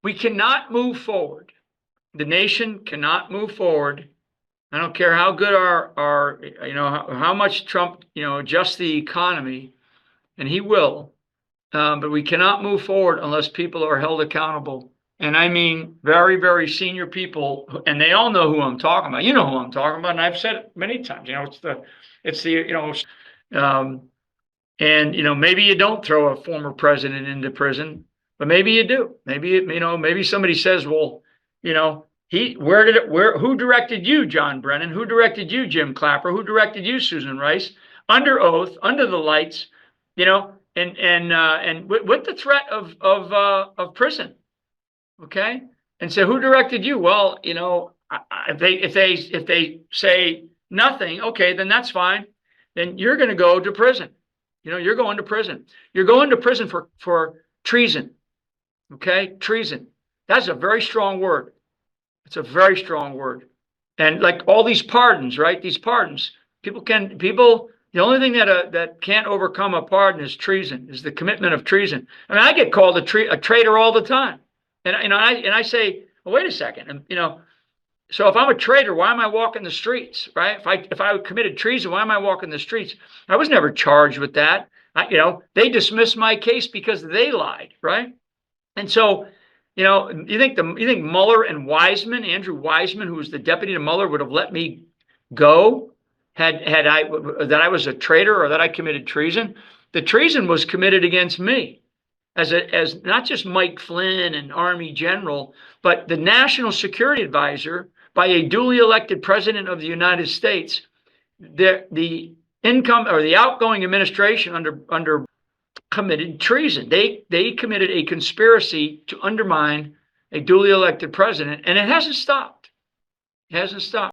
We cannot move forward. The nation cannot move forward. I don't care how good our how much Trump, adjusts the economy, and he will. But we cannot move forward unless people are held accountable. And I mean very, very senior people, and they all know who I'm talking about. You know who I'm talking about, and I've said it many times. Um, and maybe you don't throw a former president into prison, but maybe you do. Maybe somebody says, well, who directed you, John Brennan? Who directed you, Jim Clapper? Who directed you, Susan Rice? Under oath, under the lights, and with the threat of prison. Okay. And so who directed you? Well, if they say nothing, okay, then that's fine. Then you're going to go to prison. You're going to prison. You're going to prison for treason. Okay. Treason. That's a very strong word. It's a very strong word. And like all these pardons, right? These pardons, the only thing that can't overcome a pardon is treason, is the commitment of treason. I mean, I get called a traitor all the time. And I say, well, wait a second. And so if I'm a traitor, why am I walking the streets, right? If I committed treason, why am I walking the streets? I was never charged with that. They dismissed my case because they lied, right? And so, you think Mueller and Wiseman, Andrew Wiseman, who was the deputy to Mueller, would have let me go had I was a traitor or that I committed treason? The treason was committed against me as not just Mike Flynn, an Army general, but the national security advisor by a duly elected president of the United States. The outgoing administration under committed treason. They committed a conspiracy to undermine a duly elected president, and it hasn't stopped. It hasn't stopped.